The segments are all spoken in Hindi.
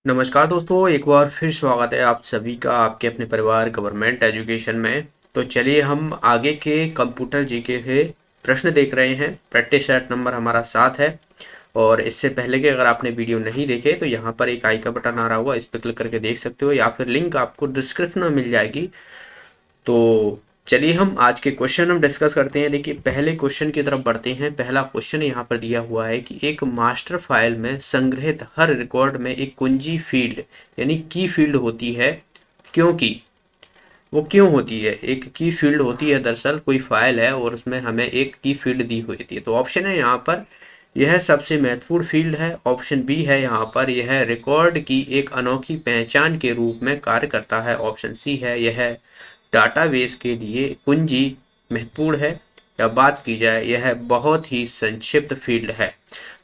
नमस्कार दोस्तों, एक बार फिर स्वागत है आप सभी का आपके अपने परिवार गवर्नमेंट एजुकेशन में। तो चलिए हम आगे के कंप्यूटर जीके के प्रश्न देख रहे हैं। प्रैक्टिस सेट नंबर हमारा 7 है। और इससे पहले कि अगर आपने वीडियो नहीं देखे तो यहाँ पर एक आई का बटन आ रहा होगा, इस पर क्लिक करके देख सकते हो, या फिर लिंक आपको डिस्क्रिप्शन में मिल जाएगी। तो चलिए हम आज के क्वेश्चन हम डिस्कस करते हैं। देखिए पहले क्वेश्चन की तरफ बढ़ते हैं। पहला क्वेश्चन यहाँ पर दिया हुआ है कि एक मास्टर फाइल में संग्रहित हर रिकॉर्ड में एक कुंजी फील्ड यानी की फील्ड होती है, क्योंकि वो क्यों होती है। एक की फील्ड होती है, दरअसल कोई फाइल है और उसमें हमें एक की फील्ड दी हुई थी। तो ऑप्शन है यहाँ पर यह सबसे महत्वपूर्ण फील्ड है। ऑप्शन बी है यहाँ पर यह रिकॉर्ड की एक अनोखी पहचान के रूप में कार्य करता है। ऑप्शन सी है यह डाटाबेस के लिए कुंजी महत्वपूर्ण है, या बात की जाए यह बहुत ही संक्षिप्त फील्ड है।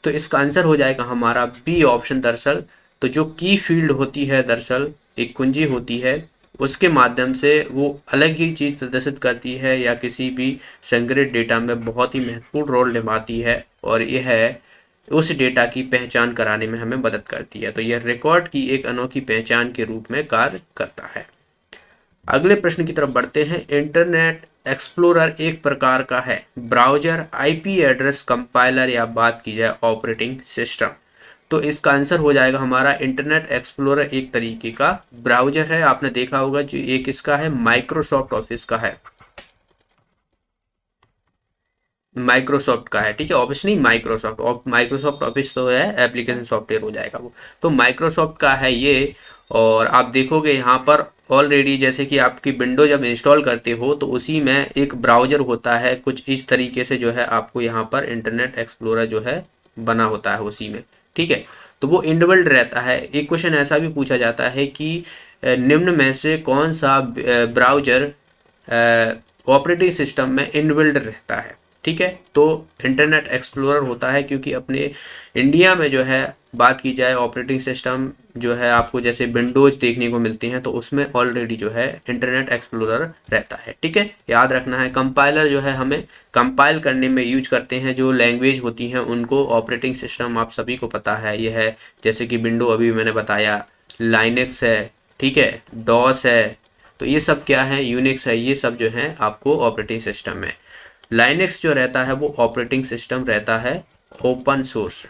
तो इसका आंसर हो जाएगा हमारा बी ऑप्शन। दरअसल तो जो की फील्ड होती है, दरअसल एक कुंजी होती है, उसके माध्यम से वो अलग ही चीज प्रदर्शित करती है या किसी भी संग्रहित डेटा में बहुत ही महत्वपूर्ण रोल निभाती है, और यह उस डेटा की पहचान कराने में हमें मदद करती है। तो यह रिकॉर्ड की एक अनोखी पहचान के रूप में कार्य करता है। अगले प्रश्न की तरफ बढ़ते हैं। इंटरनेट एक्सप्लोरर एक प्रकार का है ब्राउजर, आईपी एड्रेस कंपाइलर, या बात की जाए ऑपरेटिंग सिस्टम। तो इसका आंसर हो जाएगा हमारा इंटरनेट एक्सप्लोरर एक तरीके का ब्राउजर है। आपने देखा होगा जो एक इसका है माइक्रोसॉफ्ट ऑफिस का है, माइक्रोसॉफ्ट का है, ठीक है। ऑफिस नहीं, माइक्रोसॉफ्ट माइक्रोसॉफ्ट ऑफिस तो है एप्लीकेशन सॉफ्टवेयर हो जाएगा वो। तो माइक्रोसॉफ्ट का है ये। और आप देखोगे यहाँ पर ऑलरेडी जैसे कि आपकी विंडो जब इंस्टॉल करते हो तो उसी में एक ब्राउजर होता है, कुछ इस तरीके से जो है आपको यहाँ पर इंटरनेट एक्सप्लोरर जो है बना होता है उसी में, ठीक है। तो वो इनबिल्ट रहता है। एक क्वेश्चन ऐसा भी पूछा जाता है कि निम्न में से कौन सा ब्राउजर ऑपरेटिंग सिस्टम में इनबिल्ट रहता है, ठीक है। तो इंटरनेट एक्सप्लोरर होता है, क्योंकि अपने इंडिया में जो है बात की जाए ऑपरेटिंग सिस्टम जो है आपको जैसे विंडोज देखने को मिलती हैं, तो उसमें ऑलरेडी जो है इंटरनेट एक्सप्लोरर रहता है, ठीक है। याद रखना है कंपाइलर जो है हमें कंपाइल करने में यूज करते हैं, जो लैंग्वेज होती हैं उनको। ऑपरेटिंग सिस्टम आप सभी को पता है ये है, जैसे कि विंडो अभी मैंने बताया, लाइनेक्स है, ठीक है, डॉस है। तो ये सब क्या है, यूनिक्स है, ये सब जो है आपको ऑपरेटिंग सिस्टम है। लाइनेक्स जो रहता है वो ऑपरेटिंग सिस्टम रहता है ओपन सोर्स,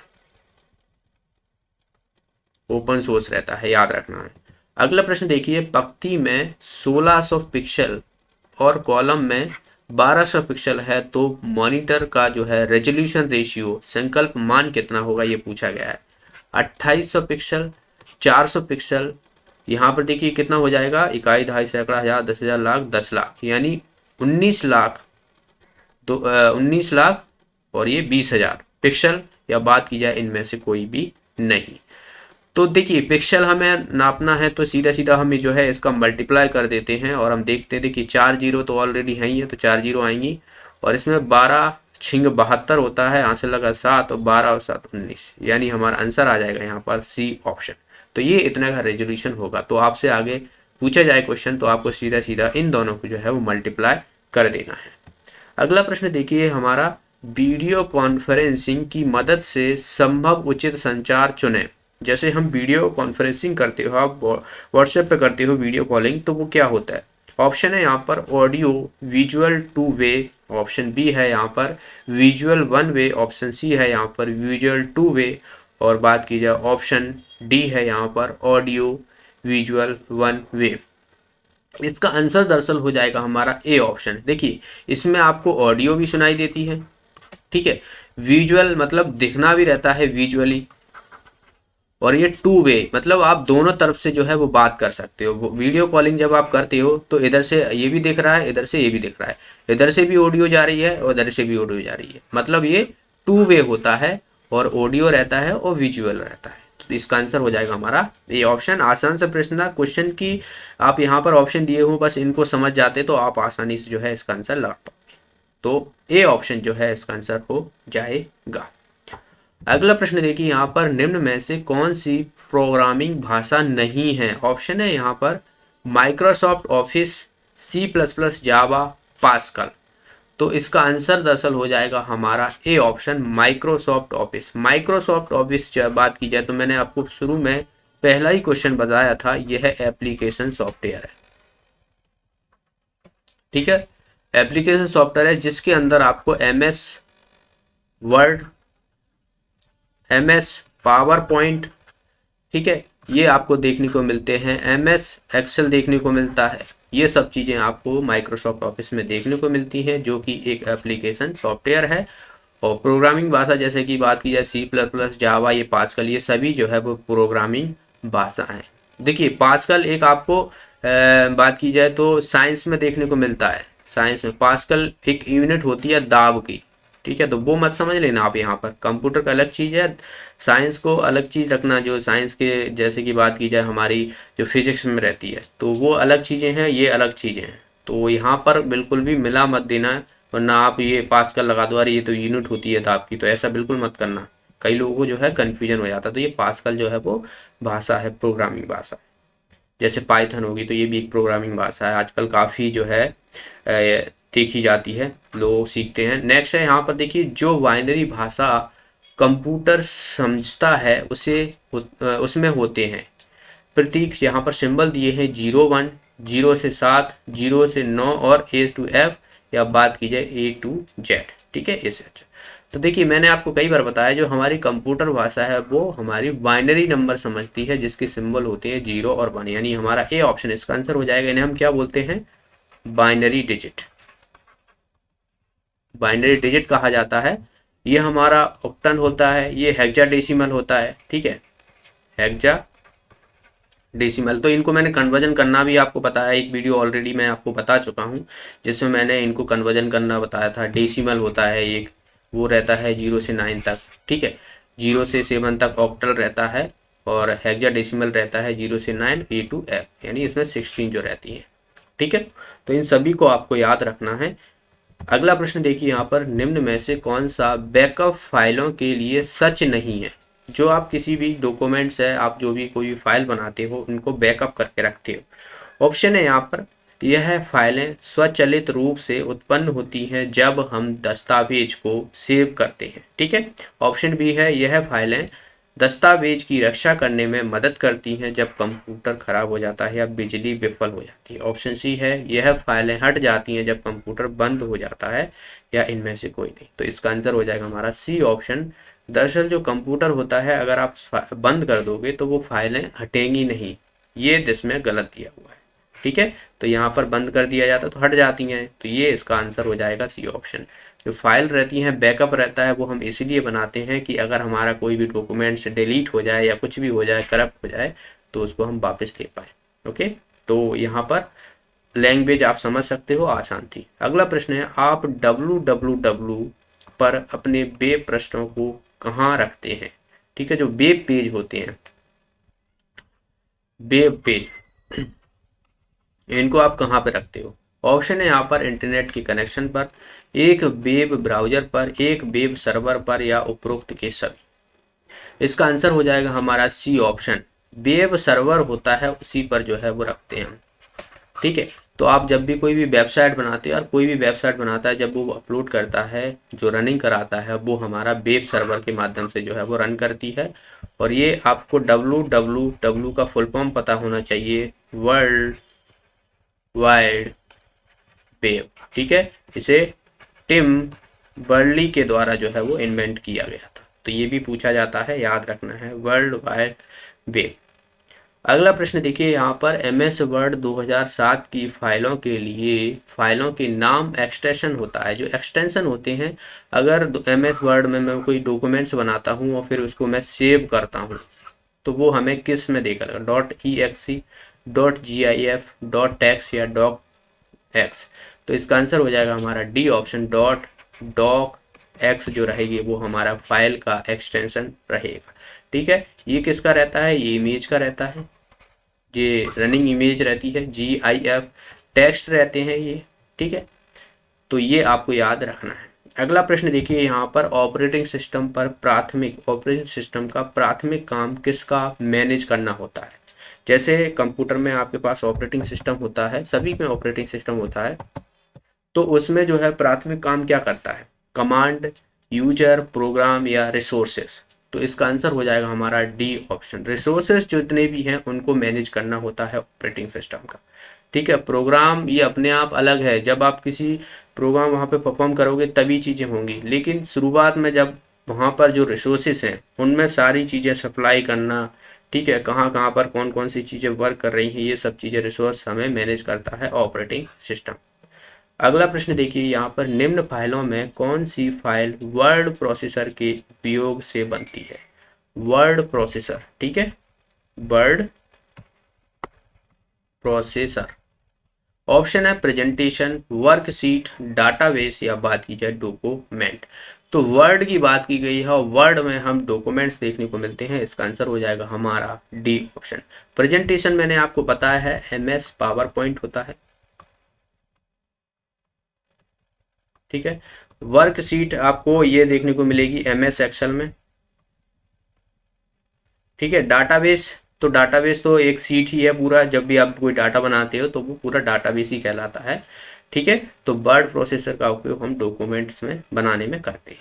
ओपन सोर्स रहता है, याद रखना है। अगला प्रश्न देखिए, पंक्ति में 1600 पिक्सल और कॉलम में 1200 पिक्सल है, तो मॉनिटर का जो है रेजोल्यूशन रेशियो संकल्प मान कितना होगा, ये पूछा गया है। 2800 पिक्सल, 400 पिक्सल, यहाँ पर देखिए कितना हो जाएगा, इकाई, दहाई, सैकड़ा, हजार, 10,000, लाख, 10 लाख, यानी 19 लाख। तो 19 लाख और ये 20,000 पिक्सल, या बात की जाए इनमें से कोई भी नहीं। तो देखिए पिक्सल हमें नापना है तो सीधा सीधा हम जो है इसका मल्टीप्लाई कर देते हैं, और हम देखते हैं, देखिए 4 जीरो तो ऑलरेडी है ही है, तो 4 जीरो आएंगी, और इसमें 12 छिंग 72 होता है, आंसर लगा 7, और 12 और 7 19, यानी हमारा आंसर आ जाएगा यहाँ पर सी ऑप्शन। तो ये इतने का रेजोल्यूशन होगा। तो आपसे आगे पूछा जाए क्वेश्चन तो आपको सीधा सीधा इन दोनों को जो है वो मल्टीप्लाई कर देना है। अगला प्रश्न देखिए हमारा, वीडियो कॉन्फ्रेंसिंग की मदद से संभव उचित संचार चुनें। जैसे हम वीडियो कॉन्फ्रेंसिंग करते हो, आप व्हाट्सएप पे करते हो वीडियो कॉलिंग, तो वो क्या होता है। ऑप्शन है यहाँ पर audio visual two way, option B है यहाँ पर visual one way, option C है यहाँ पर विजुअल टू वे, और बात की जाए ऑप्शन डी है यहाँ पर ऑडियो विजुअल वन वे। इसका आंसर दरअसल हो जाएगा हमारा ए ऑप्शन। देखिए इसमें आपको ऑडियो भी सुनाई देती है, ठीक है, विजुअल मतलब दिखना भी रहता है विजुअली, और ये टू वे मतलब आप दोनों तरफ से जो है वो बात कर सकते हो। वीडियो कॉलिंग जब आप करते हो तो इधर से ये भी दिख रहा है, इधर से ये भी दिख रहा है, इधर से भी ऑडियो जा रही है और इधर से भी ऑडियो जा रही है, मतलब ये टू वे होता है, और ऑडियो रहता है और विजुअल रहता है। तो इसका आंसर हो जाएगा हमारा ये ऑप्शन। आसान से प्रश्न था, क्वेश्चन की आप यहाँ पर ऑप्शन दिए हो, बस इनको समझ जाते तो आप आसानी से जो है इसका आंसर लगा पाओगे। तो ए ऑप्शन जो है इसका आंसर हो जाएगा। अगला प्रश्न देखिए यहाँ पर, निम्न में से कौन सी प्रोग्रामिंग भाषा नहीं है। ऑप्शन है यहाँ पर Microsoft Office, C plus plus, Java, Pascal. तो इसका आंसर दरअसल हो जाएगा हमारा A option Microsoft Office. Microsoft Office जब बात की जाए तो मैंने आपको शुरू में पहला ही क्वेश्चन बताया था, यह एप्लीकेशन सॉफ्टवेयर है। ठीक है, एप्लीकेशन सॉफ्टवेयर है जिसके अंदर आपको MS word, MS power point, ठीक है, ये आपको देखने को मिलते हैं। MS एक्सेल देखने को मिलता है। ये सब चीज़ें आपको माइक्रोसॉफ्ट ऑफिस में देखने को मिलती हैं, जो कि एक एप्लीकेशन सॉफ्टवेयर है। और प्रोग्रामिंग भाषा जैसे कि बात की जाए C++, जावा, ये पास्कल, ये सभी जो है वो प्रोग्रामिंग भाषा है। देखिए पास्कल एक आपको बात की जाए तो साइंस में देखने को मिलता है। साइंस में पास्कल एक यूनिट होती है दाब की, ठीक है, तो वो मत समझ लेना आप। यहाँ पर कंप्यूटर का अलग चीज़ है, साइंस को अलग चीज़ रखना। जो साइंस के जैसे कि बात की जाए हमारी जो फिजिक्स में रहती है, तो वो अलग चीज़ें हैं, ये अलग चीज़ें हैं। तो यहाँ पर बिल्कुल भी मिला मत देना है, वरना आप ये पास्कल लगा दो, अरे ये तो यूनिट होती है दाब की, तो ऐसा बिल्कुल मत करना। कई लोगों को जो है कन्फ्यूजन हो जाता है। तो ये पास्कल जो है वो भाषा है, प्रोग्रामिंग भाषा। जैसे पाइथन होगी तो ये भी एक प्रोग्रामिंग भाषा है, आजकल काफ़ी जो है देखी जाती है, लोग सीखते हैं। नेक्स्ट है यहाँ पर देखिए, जो बाइनरी भाषा कंप्यूटर समझता है उसमें होते हैं प्रतीक। यहाँ पर सिंबल दिए हैं 0 1, 0 से 7, 0 से 9 और A to F, या बात की जाए A to Z, ठीक है, ऐसे। तो देखिए मैंने आपको कई बार बताया, जो हमारी कंप्यूटर भाषा है वो हमारी बाइनरी नंबर समझती है, जिसके सिंबल होते हैं 0 और 1, यानी हमारा A ऑप्शन इसका आंसर हो जाएगा। इन्हें हम क्या बोलते हैं, बाइनरी डिजिट। बाइनरी डिजिट कहा जाता है। ये हमारा ऑक्टल होता है, ये हेक्साडेसिमल होता है, ठीक है, हेक्साडेसिमल। तो इनको मैंने कन्वर्जन करना भी आपको बताया, एक वीडियो ऑलरेडी मैं आपको बता चुका हूँ, जिसमें मैंने इनको कन्वर्जन करना बताया था। डेसिमल होता है एक, वो रहता है 0 से 9 तक, ठीक है, 0 से 7 तक ऑक्टल रहता है, और हेक्साडेसिमल रहता है 0 से 9 A to F, यानी इसमें 16 जो रहती है, ठीक है। तो इन सभी को आपको याद रखना है। अगला प्रश्न देखिए यहाँ पर, निम्न में से कौन सा बैकअप फाइलों के लिए सच नहीं है। जो आप किसी भी डॉक्यूमेंट्स है, आप जो भी कोई फाइल बनाते हो, उनको बैकअप करके रखते हो। ऑप्शन है यहाँ पर, यह फाइलें स्वचालित रूप से उत्पन्न होती हैं जब हम दस्तावेज को सेव करते हैं, ठीक है। ऑप्शन बी है, यह फाइलें दस्तावेज की रक्षा करने में मदद करती हैं जब कंप्यूटर खराब हो जाता है या बिजली विफल हो जाती है। ऑप्शन सी है, यह फाइलें हट जाती हैं जब कंप्यूटर बंद हो जाता है, या इनमें से कोई नहीं। तो इसका आंसर हो जाएगा हमारा सी ऑप्शन। दरअसल जो कंप्यूटर होता है, अगर आप बंद कर दोगे तो वो फाइलें हटेंगी नहीं, ये इसमें गलत दिया हुआ है, ठीक है। तो यहाँ पर बंद कर दिया जाता है तो हट जाती हैं, तो ये इसका आंसर हो जाएगा सी ऑप्शन। जो फाइल रहती हैं, बैकअप रहता है, वो हम इसीलिए बनाते हैं कि अगर हमारा कोई भी डॉक्यूमेंट्स डिलीट हो जाए या कुछ भी हो जाए, करप्ट हो जाए, तो उसको हम वापस ले पाए। ओके, तो यहाँ पर लैंग्वेज आप समझ सकते हो, आसान थी। अगला प्रश्न है, आप www पर अपने वेब पृष्ठों को कहाँ रखते हैं, ठीक है। जो वेब पेज होते हैं, वेब पेज, इनको आप कहाँ पे रखते हो। ऑप्शन है यहाँ पर, इंटरनेट के कनेक्शन पर, एक वेब ब्राउजर पर, एक वेब सर्वर पर, या उपरोक्त के सभी। इसका आंसर हो जाएगा हमारा सी ऑप्शन। वेब सर्वर होता है, उसी पर जो है वो रखते हैं हम, ठीक है। तो आप जब भी कोई भी वेबसाइट बनाते हो, और कोई भी वेबसाइट बनाता है, जब वो अपलोड करता है, जो रनिंग कराता है, वो हमारा वेब सर्वर के माध्यम से जो है वो रन करती है। और ये आपको www का फुल फॉर्म पता होना चाहिए, वर्ल्ड वाइड वेब, ठीक है। इसे टिम बर्नली के द्वारा जो है वो इन्वेंट किया गया था। तो ये भी पूछा जाता है, याद रखना है, वर्ल्ड वाइड वेब। अगला प्रश्न देखिए यहाँ पर, MS वर्ड 2007 की फाइलों के लिए फाइलों के नाम एक्सटेंशन होता है। जो एक्सटेंशन होते हैं, अगर MS वर्ड में मैं कोई डॉक्यूमेंट्स बनाता हूँ और फिर उसको मैं सेव करता हूँ, तो वो हमें किस में देगा, .exe, .gif, .text या .docx। तो इसका आंसर हो जाएगा हमारा डी ऑप्शन, .docx जो रहेगी वो हमारा फाइल का एक्सटेंशन रहेगा, ठीक है। ये किसका रहता है, ये इमेज का रहता है, ये रनिंग इमेज रहती है, GIF, टेक्स्ट रहते हैं ये, ठीक है। तो ये आपको याद रखना है। अगला प्रश्न देखिए यहाँ पर, ऑपरेटिंग सिस्टम का प्राथमिक काम किसका मैनेज करना होता है। जैसे कंप्यूटर में आपके पास ऑपरेटिंग सिस्टम होता है, सभी में ऑपरेटिंग सिस्टम होता है, तो उसमें जो है प्राथमिक काम क्या करता है, कमांड, यूजर, प्रोग्राम या रिसोर्सेस, तो इसका आंसर हो जाएगा हमारा डी ऑप्शन। रिसोर्सेज जितने भी हैं उनको मैनेज करना होता है ऑपरेटिंग सिस्टम का। ठीक है, प्रोग्राम ये अपने आप अलग है, जब आप किसी प्रोग्राम वहाँ पे परफॉर्म करोगे तभी चीज़ें होंगी, लेकिन शुरुआत में जब वहाँ पर जो रिसोर्सेज हैं उनमें सारी चीज़ें सप्लाई करना, ठीक है, कहाँ कहाँ पर कौन कौन सी चीज़ें वर्क कर रही हैं, ये सब चीज़ें रिसोर्स हमें मैनेज करता है ऑपरेटिंग सिस्टम। अगला प्रश्न देखिए, यहाँ पर निम्न फाइलों में कौन सी फाइल वर्ड प्रोसेसर के उपयोग से बनती है। वर्ड प्रोसेसर, ठीक है, वर्ड प्रोसेसर। ऑप्शन है प्रेजेंटेशन, वर्कशीट, डाटाबेस या बात की जाए डॉक्यूमेंट। तो वर्ड की बात की गई है और वर्ड में हम डॉक्यूमेंट्स देखने को मिलते हैं, इसका आंसर हो जाएगा हमारा डी ऑप्शन। प्रेजेंटेशन मैंने आपको बताया है एमएस पावर पॉइंट होता है, ठीक है। वर्कशीट आपको ये देखने को मिलेगी एमएस एक्सेल में, ठीक है। डाटाबेस, तो डाटाबेस तो एक सीट ही है पूरा, जब भी आप कोई डाटा बनाते हो तो वो पूरा डाटाबेस ही कहलाता है, ठीक है। तो वर्ड प्रोसेसर का उपयोग हम डॉक्यूमेंट्स में बनाने में करते हैं।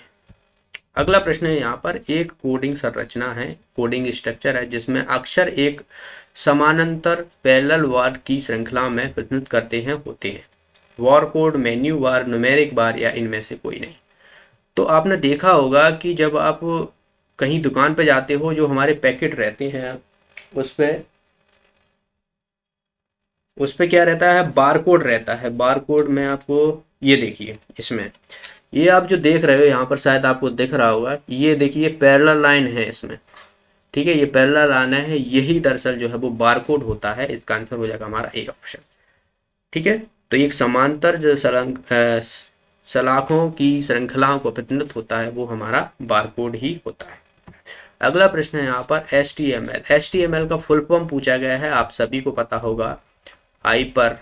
अगला प्रश्न है यहाँ पर, एक कोडिंग संरचना है, कोडिंग स्ट्रक्चर है जिसमें अक्षर एक समानांतर पैरेलल वार की श्रृंखला में प्रतिनिधित्व करते हैं होते हैं। वार कोड, मेन्यू बार, न्यूमेरिक बार या इनमें से कोई नहीं। तो आपने देखा होगा कि जब आप कहीं दुकान पे जाते हो, जो हमारे पैकेट रहते हैं उस पे क्या रहता है, बारकोड रहता है। बारकोड में आपको ये देखिए, इसमें ये आप जो देख रहे हो यहाँ पर शायद आपको दिख रहा होगा, ये देखिए पैरेलल लाइन है इसमें, ठीक है, ये पैरेलल लाइन है, यही दरअसल जो है वो बारकोड होता है। इसका आंसर हो जाएगा हमारा ए ऑप्शन, ठीक है। तो एक समांतर जो सलाखों की श्रृंखलाओं को प्रतिनिधित्व होता है वो हमारा बारकोड ही होता है। अगला प्रश्न है यहाँ पर HTML। HTML का फुल फॉर्म पूछा गया है, आप सभी को पता होगा, हाइपर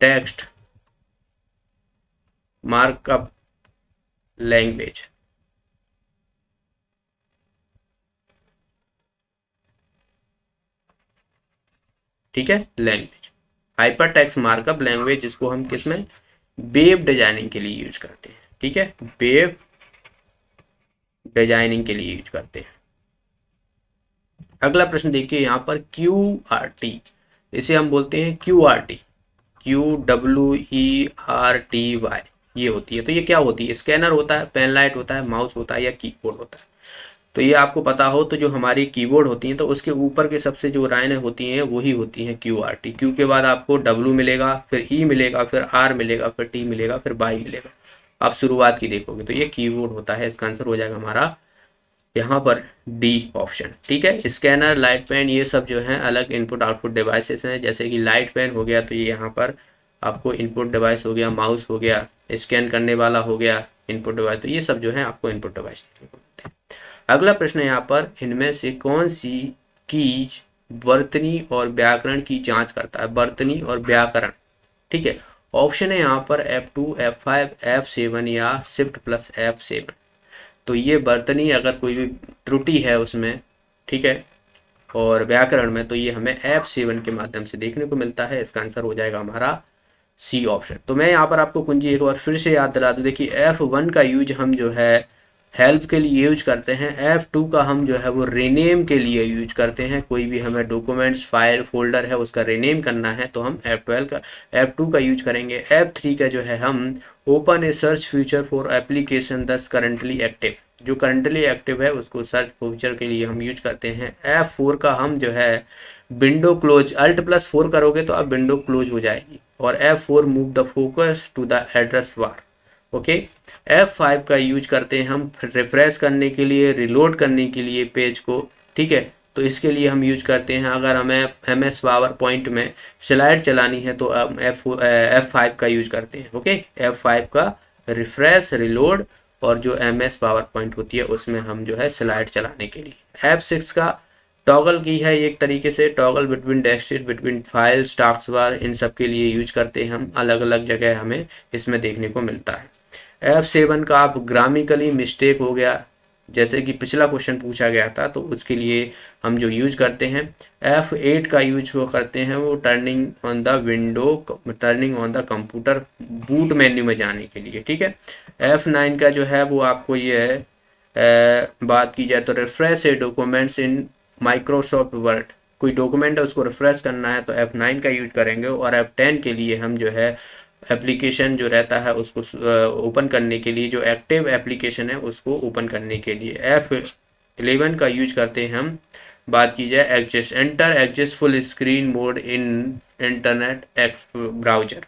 टेक्स्ट मार्कअप लैंग्वेज, ठीक है, language, hyper text markup language, जिसको हम किसमें, वेब डिजाइनिंग के लिए यूज करते हैं, ठीक है, वेब डिजाइनिंग के लिए यूज करते हैं। अगला प्रश्न देखिए यहाँ पर, QRT, इसे हम बोलते हैं QRT, QWERTY, ये होती है। तो ये क्या होती है, स्कैनर होता है, पेन लाइट होता है, माउस होता है या कीबोर्ड होता है। तो ये आपको पता हो, तो जो हमारी कीबोर्ड होती हैं तो उसके ऊपर के सबसे जो लाइनें होती हैं वही होती हैं QRT। क्यू के बाद आपको W मिलेगा, फिर E मिलेगा, फिर R मिलेगा, फिर T मिलेगा, फिर Y मिलेगा। आप शुरुआत की देखोगे तो ये कीबोर्ड होता है। इसका आंसर हो जाएगा हमारा यहाँ पर डी ऑप्शन, ठीक है। स्कैनर, लाइट पेन, ये सब जो है अलग इनपुट आउटपुट डिवाइसेस हैं। जैसे कि लाइट पेन हो गया तो ये यहाँ पर आपको इनपुट डिवाइस हो गया, माउस हो गया, स्कैन करने वाला हो गया इनपुट डिवाइस, तो ये सब जो है आपको इनपुट डिवाइस देखने को मिलते हैं। अगला प्रश्न है यहाँ पर, इनमें से कौन सी कीज वर्तनी और व्याकरण की जांच करता है। वर्तनी और व्याकरण, ठीक है। ऑप्शन है यहाँ पर F2, F5, F7 या Shift+F7। तो ये वर्तनी अगर कोई भी त्रुटि है उसमें, ठीक है, और व्याकरण में, तो ये हमें F7 के माध्यम से देखने को मिलता है। इसका आंसर हो जाएगा हमारा सी ऑप्शन। तो मैं यहाँ पर आपको कुंजी एक बार फिर से याद दिला दूँ, देखिए F1 का यूज हम जो है हेल्प के लिए यूज करते हैं, F2 का हम जो है वो रीनेम के लिए यूज करते हैं। कोई भी हमें डॉक्यूमेंट्स, फाइल, फोल्डर है उसका रीनेम करना है तो हम F2 का यूज करेंगे। F3 का जो है हम open A search feature for application दस करंटली एक्टिव, जो करंटली एक्टिव है उसको सर्च फीचर के लिए हम यूज करते हैं। F4 का हम जो है विंडो क्लोज, Alt+4 करोगे तो अब विंडो क्लोज हो जाएगी। और F4 move the focus to the address bar, okay. F5 का यूज करते हैं हम रिफ्रेश करने के लिए, रिलोड करने के लिए पेज को, ठीक है। तो इसके लिए हम यूज करते हैं, अगर हमें MS पावर पॉइंट में स्लाइड चलानी है तो हम F5 का यूज करते हैं, ओके। F5 का रिफ्रेश, रिलोड, और जो MS पावर पॉइंट होती है उसमें हम जो है स्लाइड चलाने के लिए। F6 का टॉगल की है एक तरीके से, toggle between desk sheet, between files, task bar, इन सब के लिए यूज करते हैं हम, अलग अलग जगह हमें इसमें देखने को मिलता है। F7 का आप ग्रामिकली मिस्टेक हो गया, जैसे कि पिछला क्वेश्चन पूछा गया था, तो उसके लिए हम जो यूज करते हैं। F8 का यूज वो करते हैं वो turning on the computer boot menu में जाने के लिए, ठीक है। F9 का जो है वो आपको ये है बात की जाए तो refresh A documents in Microsoft word, कोई डॉक्यूमेंट है उसको रिफ्रेश करना है तो F9 का यूज करेंगे। और F10 के लिए हम जो है एप्लीकेशन जो रहता है उसको ओपन करने के लिए, जो एक्टिव एप्लीकेशन है उसको ओपन करने के लिए F11 का यूज करते हैं हम। बात की जाए exist, enter exist full screen mode in internet browser.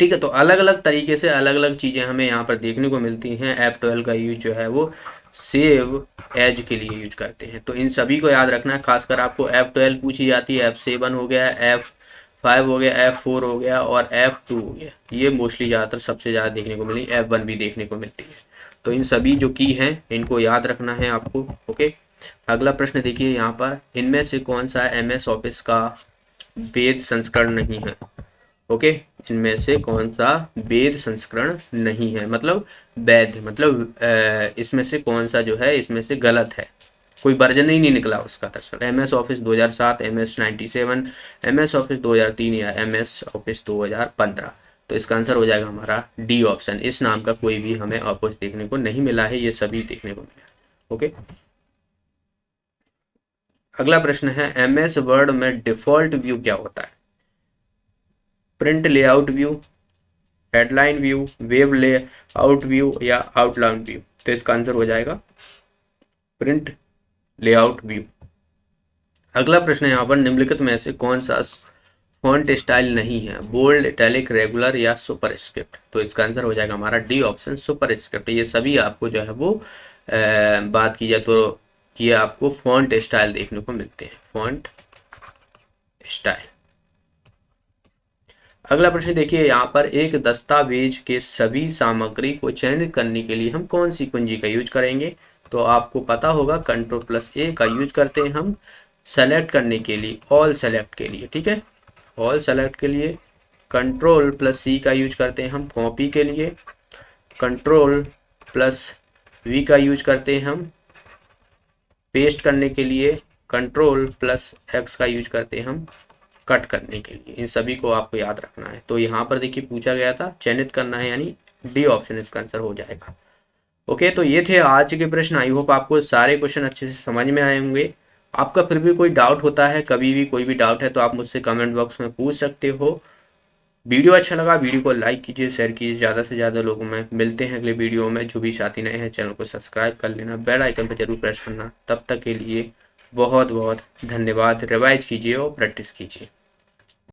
ठीक है, तो अलग अलग तरीके से अलग अलग चीज़ें हमें यहाँ पर देखने को मिलती हैं। F12 का यूज जो है वो सेव एज के लिए यूज करते हैं, तो इन सभी को याद रखना है। खासकर आपको F12 पूछी जाती है, F7 हो गया, F5 हो गया, F4 हो गया और F2 हो गया, ये मोस्टली ज़्यादातर सबसे ज़्यादा देखने को मिली। F1 भी देखने को मिलती है। तो इन सभी जो की हैं इनको याद रखना है आपको। ओके, अगला प्रश्न देखिए यहाँ पर, इनमें से कौन सा MS ऑफिस का वेद संस्करण नहीं है। ओके, इनमें से कौन सा वेद संस्करण नहीं है, मतलब वैध, मतलब इसमें से कौन सा जो है इसमें से गलत है, कोई वर्जन ही नहीं निकला उसका। दरअसल MS office 2007, MS 97, MS office 2003 या MS ऑफिस 2015। तो इसका आंसर हो जाएगा हमारा डी ऑप्शन। इस नाम का कोई भी हमें ऑफिस देखने को नहीं मिला है, ये सभी देखने को मिला। ओके, अगला प्रश्न है, MS वर्ड में डिफॉल्ट व्यू क्या होता है। Print layout view, headline view, web layout view या आउटलाइन व्यू। तो इसका आंसर हो जाएगा प्रिंट लेआउट व्यू। अगला प्रश्न यहाँ पर, निम्नलिखित में से कौन सा फॉन्ट स्टाइल नहीं है, बोल्ड, इटैलिक, रेगुलर या सुपर स्क्रिप्ट। तो इसका आंसर हो जाएगा हमारा डी ऑप्शन, सुपर स्क्रिप्ट। ये सभी आपको जो है वो बात की जाए तो ये आपको फॉन्ट स्टाइल देखने को मिलते हैं, फॉन्ट स्टाइल। अगला प्रश्न देखिए यहाँ पर, एक दस्तावेज के सभी सामग्री को चयनित करने के लिए हम कौन सी कुंजी का यूज करेंगे। तो आपको पता होगा Ctrl+A का यूज करते हैं हम सेलेक्ट करने के लिए, ऑल सेलेक्ट के लिए। ठीक है, ऑल सेलेक्ट के लिए Ctrl+C का यूज करते हैं हम कॉपी के लिए, Ctrl+V का यूज करते हैं हम पेस्ट करने के लिए, Ctrl+X का यूज करते हैं हम कट करने के लिए। इन सभी को आपको याद रखना है। तो यहाँ पर देखिए पूछा गया था चयनित करना है, यानी डी ऑप्शन इसका आंसर हो जाएगा। ओके, तो ये थे आज के प्रश्न। आई होप आपको सारे क्वेश्चन अच्छे से समझ में आए होंगे। आपका फिर भी कोई डाउट होता है, कभी भी कोई भी डाउट है तो आप मुझसे कमेंट बॉक्स में पूछ सकते हो। वीडियो अच्छा लगा वीडियो को लाइक कीजिए, शेयर कीजिए ज़्यादा से ज़्यादा लोगों में। मिलते हैं अगले वीडियो में। जो भी साथी नए हैं चैनल को सब्सक्राइब कर लेना, बेल आइकन पर जरूर प्रेस करना। तब तक के लिए बहुत बहुत धन्यवाद। रिवाइज कीजिए और प्रैक्टिस कीजिए।